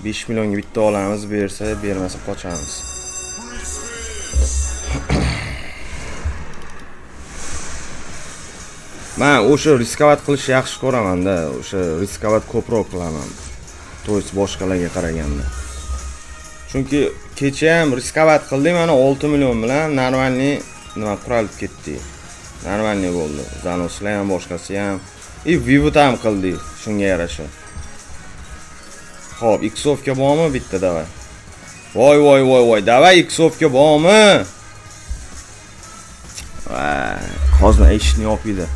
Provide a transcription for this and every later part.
5 millionga bitta olamiz, bersa, bermasa qochamiz. Men o'sha riskovat qilish yaxshi ko'raman-da, o'sha riskovat ko'proq qilaman. To'ys boshqalarga qaraganda. Chunki kecha ham riskovat qildim, mana 6 million bilan normalniy nima quralib ketdi. Normalniy bo'ldi. Zanoslar ham boshqasi ham. Vivut ham qildi shunga yarasha. Xo'p, Xovga bormi bitta davay? Voy, davay Xovga bormi? Hozir eshikni yopidi.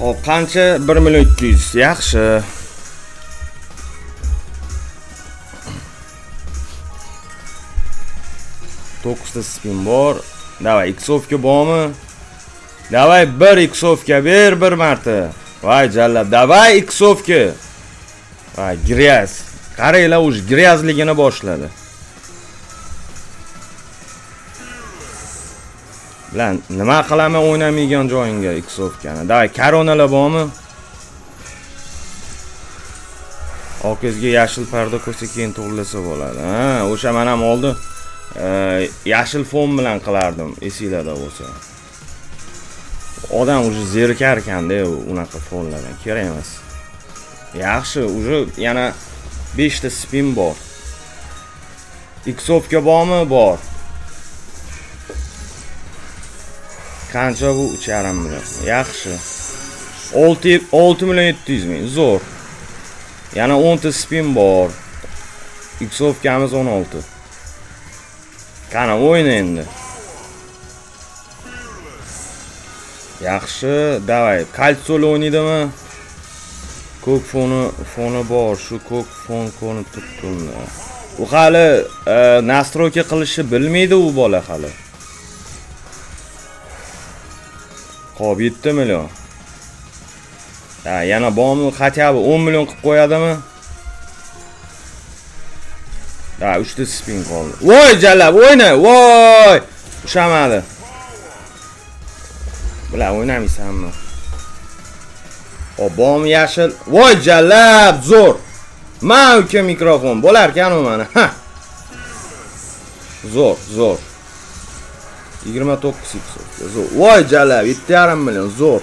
Hop, qancha? 1 million 200. Yaxshi. To'qqizta spin bor. Davay Xovga bormi? Davay 1 Xovga ber bir marta. Voy jallab, davay Xovga. Voy gryaz. Qaranglar, o'z gryazligini boshladi. Bilan nima qilaman o'ynamaygan joyinga Xovgani. Davay koronalar bormi? Okizga yashil parda qo'ysa keyin to'g'rilasa bo'ladi. Ha, o'sha men ham oldin yashil fon bilan qilardim, esinglarda bo'lsa. Odam o'zi zerikar ekan-da unaqa fonlardan, kerak emas. Yaxshi, o'zi yana 5 ta spin bor. Xovga bormi? Bor. Qancha bu? 3,5 million. Yaxshi. 6 million 700 ming. Zo'r. Yana 10 ta spin bor. Xovgamiz 16. Qani o'yna endi. Yaxshi, davay. Kaltsoli o'ynaydimi? Ko'k foni bor, shu ko'k fon ko'rinib turibdi. U hali nastroyka qilishni bilmaydi u bola hali. Xo'p, 7 million. Yana bormi? Xatyabi 10 million qilib qo'yadimi? 3 ta spin qoldi. Voy jallab, o'yna. Voy! Ushamadi. Bular o'ynamaysanmi? Xo'p, bormi yashil? Voy jallab, zo'r. Men uka mikrofon bo'lar ekan-ku mana. Zo'r. 29 Xovga. Zo'r. Voy jallab, 7,5 million, zo'r.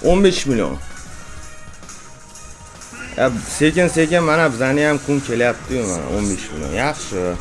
$15 million. Sekin mana bizani ham kun kelyapti-yu mana 15 million. Yaxshi.